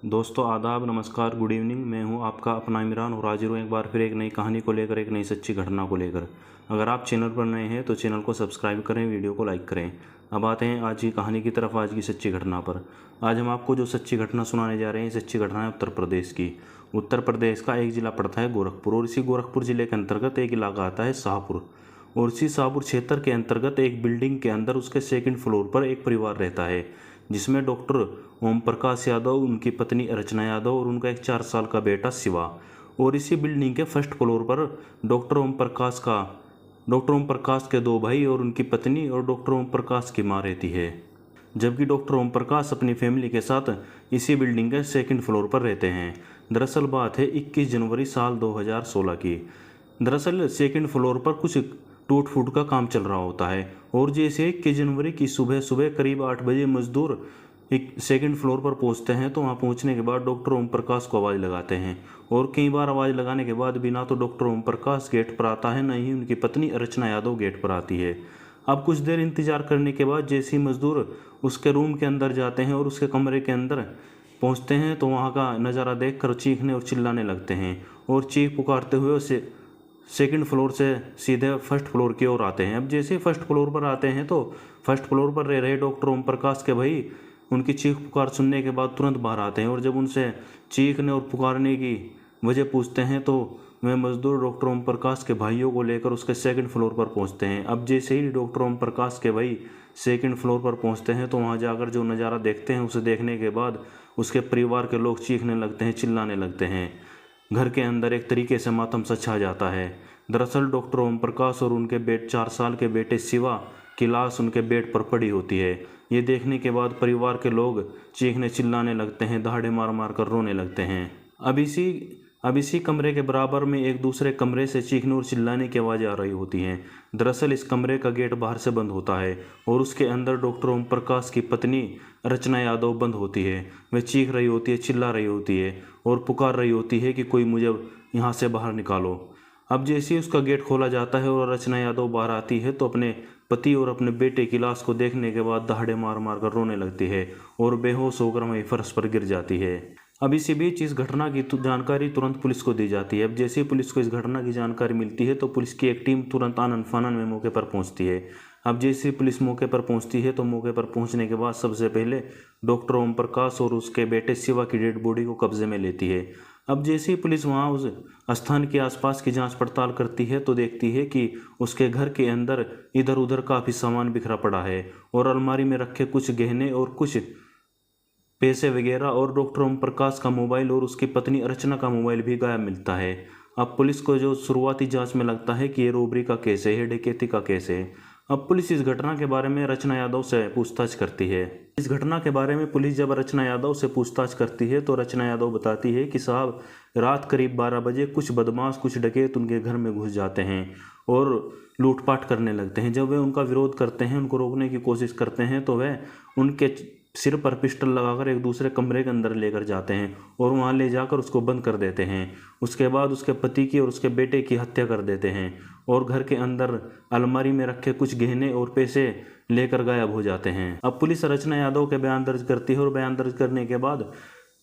दोस्तों आदाब, नमस्कार, गुड इवनिंग। मैं हूं आपका अपना इमरान और हाजिर हूं एक बार फिर एक नई कहानी को लेकर, एक नई सच्ची घटना को लेकर। अगर आप चैनल पर नए हैं तो चैनल को सब्सक्राइब करें, वीडियो को लाइक करें। अब आते हैं आज की कहानी की तरफ, आज की सच्ची घटना पर। आज हम आपको जो सच्ची घटना सुनाने जा रहे हैं, सच्ची घटना है उत्तर प्रदेश की। उत्तर प्रदेश का एक ज़िला पड़ता है गोरखपुर, और इसी गोरखपुर ज़िले के अंतर्गत एक इलाका आता है शाहपुर। और इसी शाहपुर क्षेत्र के अंतर्गत एक बिल्डिंग के अंदर उसके सेकंड फ्लोर पर एक परिवार रहता है, जिसमें डॉक्टर ओम प्रकाश यादव, उनकी पत्नी अर्चना यादव और उनका एक 4 साल का बेटा शिवा। और इसी बिल्डिंग के फर्स्ट फ्लोर पर डॉक्टर ओम प्रकाश के 2 भाई और उनकी पत्नी और डॉक्टर ओम प्रकाश की मां रहती है। जबकि डॉक्टर ओम प्रकाश अपनी फैमिली के साथ इसी बिल्डिंग के सेकंड फ्लोर पर रहते हैं। दरअसल बात है 21 जनवरी साल 2016 की। दरअसल सेकंड फ्लोर पर कुछ टूट फूट का काम चल रहा होता है, और जैसे 21 जनवरी की सुबह सुबह करीब 8 बजे मजदूर एक सेकंड फ्लोर पर पहुंचते हैं, तो वहां पहुंचने के बाद डॉक्टर ओम प्रकाश को आवाज़ लगाते हैं। और कई बार आवाज़ लगाने के बाद भी ना तो डॉक्टर ओम प्रकाश गेट पर आता है, न ही उनकी पत्नी अर्चना यादव गेट पर आती है। अब कुछ देर इंतजार करने के बाद जैसे ही मजदूर उसके रूम के अंदर जाते हैं और उसके कमरे के अंदर पहुंचते हैं, तो वहाँ का नज़ारा देखकर चीखने और चिल्लाने लगते हैं, और चीख पुकारते हुए उसे सेकंड फ्लोर से सीधे फर्स्ट फ्लोर की ओर आते हैं। अब जैसे ही फर्स्ट फ्लोर पर आते हैं, तो फर्स्ट फ्लोर पर रह रहे डॉक्टर ओम प्रकाश के भाई उनकी चीख पुकार सुनने के बाद तुरंत बाहर आते हैं, और जब उनसे चीखने और पुकारने की वजह पूछते हैं, तो वे मजदूर डॉक्टर ओम प्रकाश के भाइयों को लेकर उसके सेकंड फ्लोर पर पहुंचते हैं। अब जैसे ही डॉक्टर ओम प्रकाश के भाई सेकंड फ्लोर पर पहुंचते हैं, तो वहां जाकर जो नज़ारा देखते हैं, उसे देखने के बाद उसके परिवार के लोग चीखने लगते हैं, चिल्लाने लगते हैं। घर के अंदर एक तरीके से मातम सा छा जाता है। दरअसल डॉक्टर ओम प्रकाश और उनके 4 साल के बेटे शिवा की लाश उनके बेड पर पड़ी होती है। ये देखने के बाद परिवार के लोग चीखने चिल्लाने लगते हैं, दहाड़े मार मार कर रोने लगते हैं। अब इसी कमरे के बराबर में एक दूसरे कमरे से चीखने और चिल्लाने की आवाज़ें आ रही होती हैं। दरअसल इस कमरे का गेट बाहर से बंद होता है, और उसके अंदर डॉक्टर ओम प्रकाश की पत्नी अर्चना यादव बंद होती है। वह चीख रही होती है, चिल्ला रही होती है और पुकार रही होती है कि कोई मुझे यहाँ से बाहर निकालो। अब जैसे ही उसका गेट खोला जाता है और अर्चना यादव बाहर आती है, तो अपने पति और अपने बेटे की लाश को देखने के बाद दहाड़े मार मार कर रोने लगती है और बेहोश होकर वहीं फर्श पर गिर जाती है। अब इसी बीच इस घटना की जानकारी तुरंत पुलिस को दी जाती है। अब जैसे ही पुलिस को इस घटना की जानकारी मिलती है, तो पुलिस की एक टीम तुरंत आनन फानन में मौके पर पहुंचती है। अब जैसे ही पुलिस मौके पर पहुंचती है, तो मौके पर पहुंचने के बाद सबसे पहले डॉक्टर ओम प्रकाश और उसके बेटे शिवा की डेड बॉडी को कब्जे में लेती है। अब जैसे ही पुलिस वहां उस स्थान के आसपास की जांच पड़ताल करती है, तो देखती है कि उसके घर के अंदर इधर उधर काफ़ी सामान बिखरा पड़ा है, और अलमारी में रखे कुछ गहने और कुछ पैसे वगैरह, और डॉक्टर ओम प्रकाश का मोबाइल और उसकी पत्नी अर्चना का मोबाइल भी गायब मिलता है। अब पुलिस को जो शुरुआती जांच में लगता है कि ये रॉबरी का केस है, ये डकैती का केस है। अब पुलिस इस घटना के बारे में रचना यादव से पूछताछ करती है। इस घटना के बारे में पुलिस जब रचना यादव से पूछताछ करती है, तो रचना यादव बताती है कि साहब, रात करीब 12 बजे कुछ बदमाश, कुछ डकैत उनके घर में घुस जाते हैं और लूटपाट करने लगते हैं। जब वे उनका विरोध करते हैं, उनको रोकने की कोशिश करते हैं, तो वे उनके सिर पर पिस्टल लगाकर एक दूसरे कमरे के अंदर लेकर जाते हैं और वहां ले जाकर उसको बंद कर देते हैं। उसके बाद उसके पति की और उसके बेटे की हत्या कर देते हैं, और घर के अंदर अलमारी में रखे कुछ गहने और पैसे लेकर गायब हो जाते हैं। अब पुलिस रचना यादव के बयान दर्ज करती है, और बयान दर्ज करने के बाद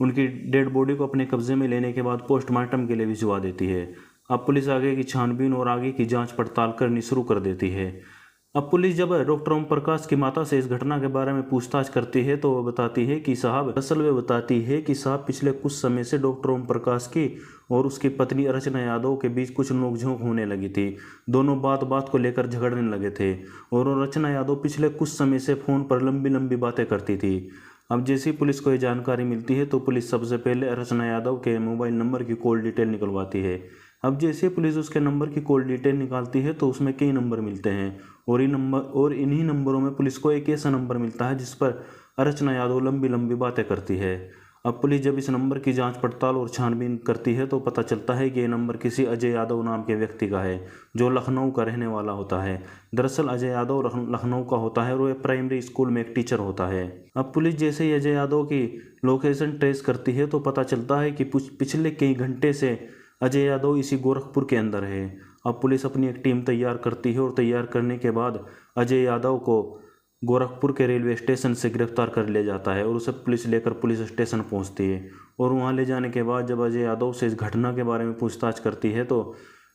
उनकी डेड बॉडी को अपने कब्जे में लेने के बाद पोस्टमार्टम के लिए भिजवा देती है। अब पुलिस आगे की छानबीन और आगे की जाँच पड़ताल करनी शुरू कर देती है। अब पुलिस जब डॉक्टर ओम प्रकाश की माता से इस घटना के बारे में पूछताछ करती है, तो वो बताती है कि साहब, असल वे बताती है कि साहब, पिछले कुछ समय से डॉक्टर ओम प्रकाश की और उसकी पत्नी अर्चना यादव के बीच कुछ नोकझोंक होने लगी थी। दोनों बात बात को लेकर झगड़ने लगे थे, और अर्चना यादव पिछले कुछ समय से फ़ोन पर लंबी लंबी बातें करती थी। अब जैसी पुलिस को ये जानकारी मिलती है, तो पुलिस सबसे पहले अर्चना यादव के मोबाइल नंबर की कॉल डिटेल निकलवाती है। अब जैसे पुलिस उसके नंबर की कॉल डिटेल निकालती है, तो उसमें कई नंबर मिलते हैं, और इन्हीं नंबरों में पुलिस को एक ऐसा नंबर मिलता है जिस पर अर्चना यादव लंबी लंबी बातें करती है। अब पुलिस जब इस नंबर की जांच पड़ताल और छानबीन करती है, तो पता चलता है कि ये नंबर किसी अजय यादव नाम के व्यक्ति का है, जो लखनऊ का रहने वाला होता है। दरअसल अजय यादव लखनऊ का होता है, और वह प्राइमरी स्कूल में एक टीचर होता है। अब पुलिस जैसे ही अजय यादव की लोकेशन ट्रेस करती है, तो पता चलता है कि पिछले कई घंटे से अजय यादव इसी गोरखपुर के अंदर है। अब पुलिस अपनी एक टीम तैयार करती है, और तैयार करने के बाद अजय यादव को गोरखपुर के रेलवे स्टेशन से गिरफ्तार कर लिया जाता है और उसे पुलिस लेकर पुलिस स्टेशन पहुंचती है। और वहां ले जाने के बाद जब अजय यादव से इस घटना के बारे में पूछताछ करती है तो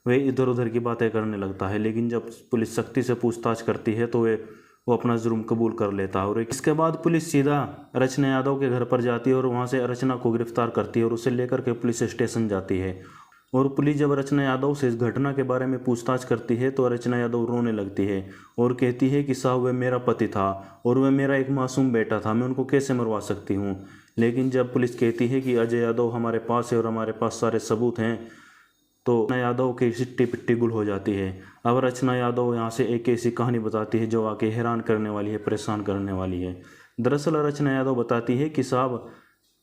वह इधर उधर की बातें करने लगता है, लेकिन जब पुलिस सख्ती से पूछताछ करती है तो वो अपना जुर्म कबूल कर लेता है। और इसके बाद पुलिस सीधा रचना यादव के घर पर जाती है और वहाँ से रचना को गिरफ्तार करती है और उसे लेकर के पुलिस स्टेशन जाती है। और पुलिस जब रचना यादव से इस घटना के बारे में पूछताछ करती है तो रचना यादव रोने लगती है और कहती है कि साहब वह मेरा पति था और वह मेरा एक मासूम बेटा था, मैं उनको कैसे मरवा सकती हूँ। लेकिन जब पुलिस कहती है कि अजय यादव हमारे पास है और हमारे पास सारे सबूत हैं, तो रचना यादव की सिट्टी पिट्टी गुल हो जाती है। अब रचना यादव यहाँ से एक ऐसी कहानी बताती है जो आके हैरान करने वाली है, परेशान करने वाली है। दरअसल रचना यादव बताती है कि साहब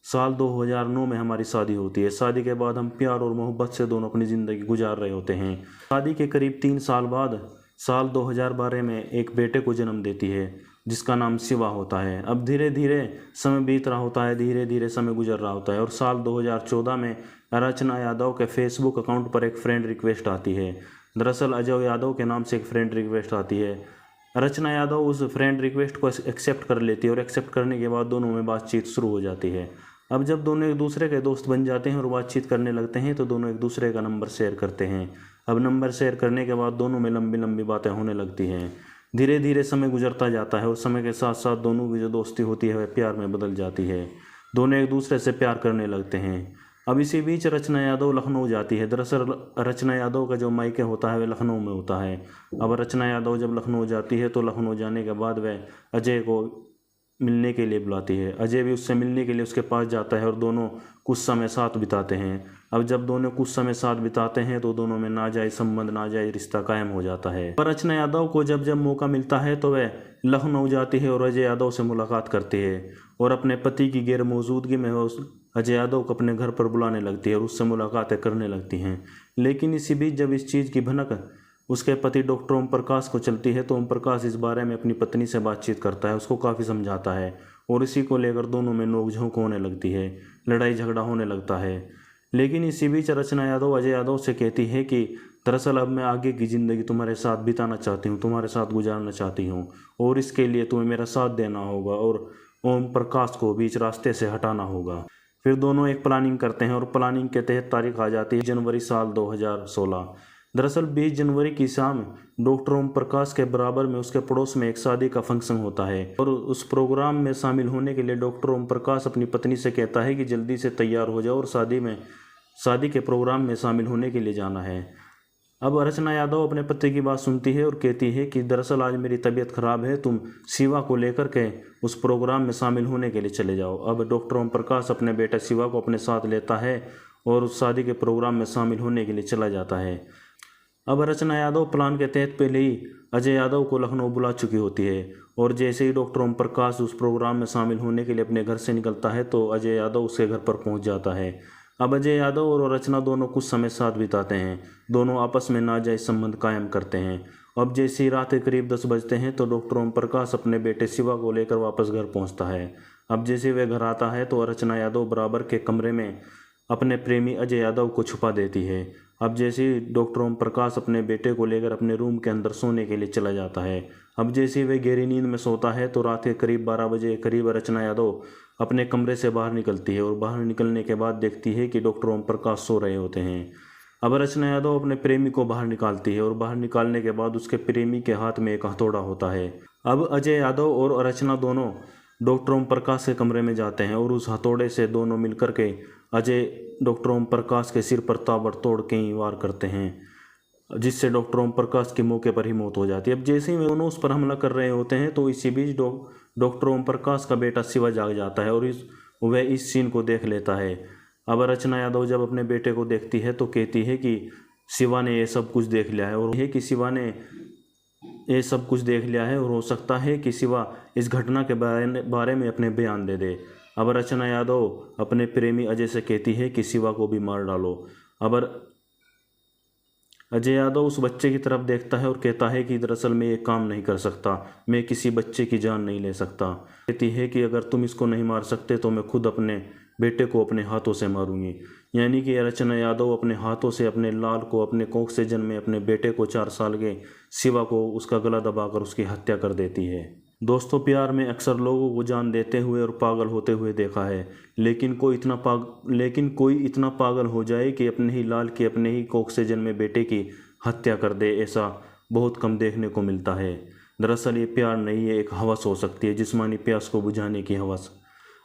साल 2009 में हमारी शादी होती है। शादी के बाद हम प्यार और मोहब्बत से दोनों अपनी ज़िंदगी गुजार रहे होते हैं। शादी के करीब 3 साल बाद साल 2012 में एक बेटे को जन्म देती है जिसका नाम शिवा होता है। अब धीरे धीरे समय बीत रहा होता है, धीरे धीरे समय गुजर रहा होता है और साल 2014 में रचना यादव के फेसबुक अकाउंट पर एक फ्रेंड रिक्वेस्ट आती है। दरअसल अजय यादव के नाम से एक फ्रेंड रिक्वेस्ट आती है। रचना यादव उस फ्रेंड रिक्वेस्ट को एक्सेप्ट कर लेती है और एक्सेप्ट करने के बाद दोनों में बातचीत शुरू हो जाती है। अब जब दोनों एक दूसरे के दोस्त बन जाते हैं और बातचीत करने लगते हैं तो दोनों एक दूसरे का नंबर शेयर करते हैं। अब नंबर शेयर करने के बाद दोनों में लंबी लंबी बातें होने लगती हैं। धीरे धीरे समय गुजरता जाता है और समय के साथ साथ दोनों की जो दोस्ती होती है वह प्यार में बदल जाती है। दोनों एक दूसरे से प्यार करने लगते हैं। अब इसी बीच रचना यादव लखनऊ जाती है। दरअसल रचना यादव का जो मायके होता है वह लखनऊ में होता है। अब रचना यादव जब लखनऊ जाती है तो लखनऊ जाने के बाद वह अजय को मिलने के लिए बुलाती है। अजय भी उससे मिलने के लिए उसके पास जाता है और दोनों कुछ समय साथ बिताते हैं। अब जब दोनों कुछ समय साथ बिताते हैं तो दोनों में नाजायज संबंध, नाजायज रिश्ता कायम हो जाता है। पर रचना यादव को जब जब मौका मिलता है तो वह लखनऊ जाती है और अजय यादव से मुलाकात करती है और अपने पति की गैर मौजूदगी में अजय यादव को अपने घर पर बुलाने लगती है और उससे मुलाकातें करने लगती हैं। लेकिन इसी बीच जब इस चीज़ की भनक उसके पति डॉक्टर ओम प्रकाश को चलती है तो ओम प्रकाश इस बारे में अपनी पत्नी से बातचीत करता है, उसको काफ़ी समझाता है और इसी को लेकर दोनों में नोकझोंक होने लगती है, लड़ाई झगड़ा होने लगता है। लेकिन इसी बीच रचना यादव अजय यादव से कहती है कि दरअसल अब मैं आगे की ज़िंदगी तुम्हारे साथ बिताना चाहती हूँ, तुम्हारे साथ गुजारना चाहती हूँ और इसके लिए तुम्हें मेरा साथ देना होगा और ओम प्रकाश को बीच रास्ते से हटाना होगा। फिर दोनों एक प्लानिंग करते हैं और प्लानिंग के तहत तारीख आ जाती है जनवरी साल 2016। दरअसल 20 जनवरी की शाम डॉक्टर ओम प्रकाश के बराबर में उसके पड़ोस में एक शादी का फंक्शन होता है और उस प्रोग्राम में शामिल होने के लिए डॉक्टर ओम प्रकाश अपनी पत्नी से कहता है कि जल्दी से तैयार हो जाओ और शादी के प्रोग्राम में शामिल होने के लिए जाना है। अब रचना यादव अपने पति की बात सुनती है और कहती है कि दरअसल आज मेरी तबीयत खराब है, तुम शिवा को लेकर के उस प्रोग्राम में शामिल होने के लिए चले जाओ। अब डॉक्टर ओम प्रकाश अपने बेटा शिवा को अपने साथ लेता है और उस शादी के प्रोग्राम में शामिल होने के लिए चला जाता है। अब रचना यादव प्लान के तहत पहले ही अजय यादव को लखनऊ बुला चुकी होती है और जैसे ही डॉक्टर ओम प्रकाश उस प्रोग्राम में शामिल होने के लिए अपने घर से निकलता है तो अजय यादव उसके घर पर पहुंच जाता है। अब अजय यादव और रचना दोनों कुछ समय साथ बिताते हैं, दोनों आपस में नाजायज संबंध कायम करते हैं। अब जैसे ही रात के करीब 10 बजते हैं तो डॉक्टर ओम प्रकाश अपने बेटे शिवा को लेकर वापस घर पहुंचता है। अब जैसे वह घर आता है तो रचना यादव बराबर के कमरे में अपने प्रेमी अजय यादव को छुपा देती है। अब जैसे ही डॉक्टर ओम प्रकाश अपने बेटे को लेकर अपने रूम के अंदर सोने के लिए चला जाता है। अब जैसे ही वह गहरी नींद में सोता है तो रात के करीब 12 बजे करीब रचना यादव अपने कमरे से बाहर निकलती है और बाहर निकलने के बाद देखती है कि डॉक्टर ओम प्रकाश सो रहे होते हैं। अब रचना यादव अपने प्रेमी को बाहर निकालती है और बाहर निकालने के बाद उसके प्रेमी के हाथ में एक हथौड़ा होता है। अब अजय यादव और रचना दोनों डॉक्टर ओम प्रकाश के कमरे में जाते हैं और उस हथौड़े से दोनों मिलकर के अजय डॉक्टर ओम प्रकाश के सिर पर ताबड़तोड़ कई वार करते हैं जिससे डॉक्टर ओम प्रकाश की मौके पर ही मौत हो जाती है। अब जैसे ही वे दोनों उस पर हमला कर रहे होते हैं तो इसी बीच डॉक्टर ओम प्रकाश का बेटा शिवा जाग जाता है और वह इस सीन को देख लेता है। अब रचना यादव जब अपने बेटे को देखती है तो कहती है कि शिवा ने ये सब कुछ देख लिया है और ये सब कुछ देख लिया है और हो सकता है कि शिवा इस घटना के बारे में अपने बयान दे दे। अब रचना यादव अपने प्रेमी अजय से कहती है कि शिवा को भी मार डालो। अब अजय यादव उस बच्चे की तरफ देखता है और कहता है कि दरअसल मैं ये काम नहीं कर सकता, मैं किसी बच्चे की जान नहीं ले सकता। कहती है कि अगर तुम इसको नहीं मार सकते तो मैं खुद अपने बेटे को अपने हाथों से मारूंगी। यानी कि रचना यादव अपने हाथों से अपने लाल को, अपने कोख से जन्मे अपने बेटे को 4 साल के शिवा को उसका गला दबाकर उसकी हत्या कर देती है। दोस्तों, प्यार में अक्सर लोगों को जान देते हुए और पागल होते हुए देखा है, लेकिन कोई इतना पागल हो जाए कि अपने ही लाल की अपने ही कोख से जन्मे बेटे की हत्या कर दे, ऐसा बहुत कम देखने को मिलता है। दरअसल ये प्यार नहीं है, एक हवस हो सकती है, जिस्मानी प्यास को बुझाने की हवस।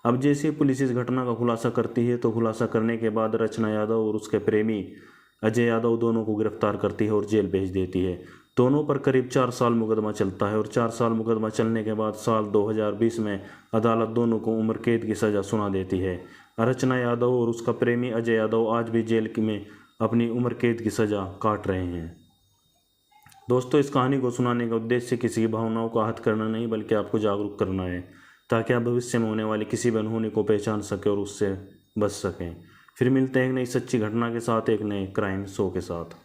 अब जैसे पुलिस इस घटना का खुलासा करती है तो खुलासा करने के बाद रचना यादव और उसके प्रेमी अजय यादव दोनों को गिरफ्तार करती है और जेल भेज देती है। दोनों पर करीब 4 साल मुकदमा चलता है और 4 साल मुकदमा चलने के बाद साल 2020 में अदालत दोनों को उम्र कैद की सज़ा सुना देती है। रचना यादव और उसका प्रेमी अजय यादव आज भी जेल में अपनी उम्र कैद की सज़ा काट रहे हैं। दोस्तों, इस कहानी को सुनाने का उद्देश्य किसी की भावनाओं को आहत करना नहीं, बल्कि आपको जागरूक करना है, ताकि आप भविष्य में होने वाली किसी भी अनहोनी को पहचान सकें और उससे बच सकें। फिर मिलते हैं एक नई सच्ची घटना के साथ, एक नए क्राइम शो के साथ।